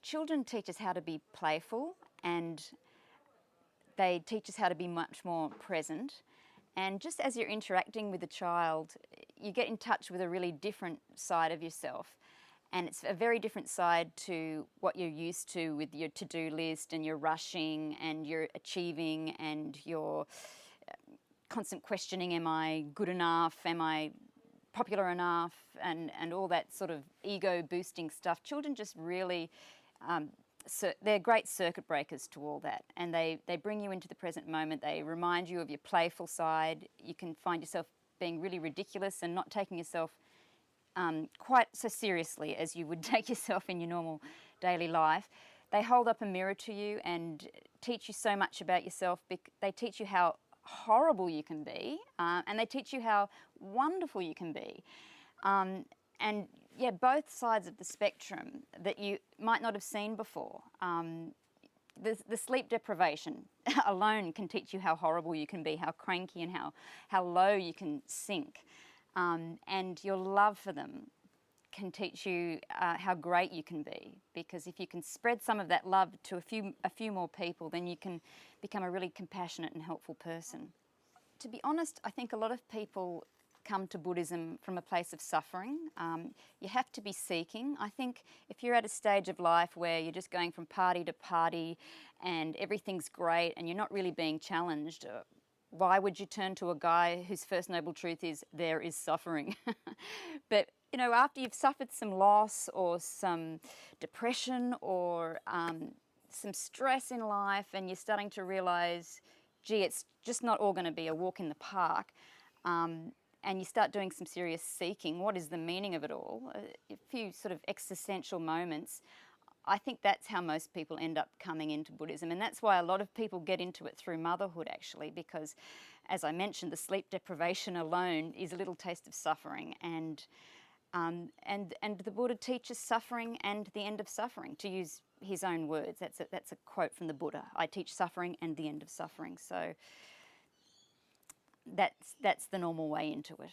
children teach us how to be playful, and they teach us how to be much more present. And just as you're interacting with a child, you get in touch with a really different side of yourself. And it's a very different side to what you're used to with your to-do list and your rushing and your achieving and your constant questioning, am I good enough, am I popular enough, and all that sort of ego-boosting stuff. Children just really, they're great circuit breakers to all that, and they bring you into the present moment. They remind you of your playful side. You can find yourself being really ridiculous and not taking yourself quite so seriously as you would take yourself in your normal daily life. They hold up a mirror to you and teach you so much about yourself. They teach you how horrible you can be, and they teach you how wonderful you can be. And yeah, both sides of the spectrum that you might not have seen before. The sleep deprivation alone can teach you how horrible you can be, how cranky and how low you can sink. And your love for them can teach you how great you can be, because if you can spread some of that love to a few more people, then you can become a really compassionate and helpful person. To be honest, I think a lot of people come to Buddhism from a place of suffering. You have to be seeking. I think if you're at a stage of life where you're just going from party to party and everything's great and you're not really being challenged, why would you turn to a guy whose first noble truth is there is suffering? But you know, after you've suffered some loss or some depression or some stress in life, and you're starting to realise, gee, it's just not all going to be a walk in the park, and you start doing some serious seeking, what is the meaning of it all? A few sort of existential moments. I think that's how most people end up coming into Buddhism, and that's why a lot of people get into it through motherhood, actually, because, as I mentioned, the sleep deprivation alone is a little taste of suffering, and the Buddha teaches suffering and the end of suffering, to use his own words. That's a quote from the Buddha. I teach suffering and the end of suffering. So that's the normal way into it.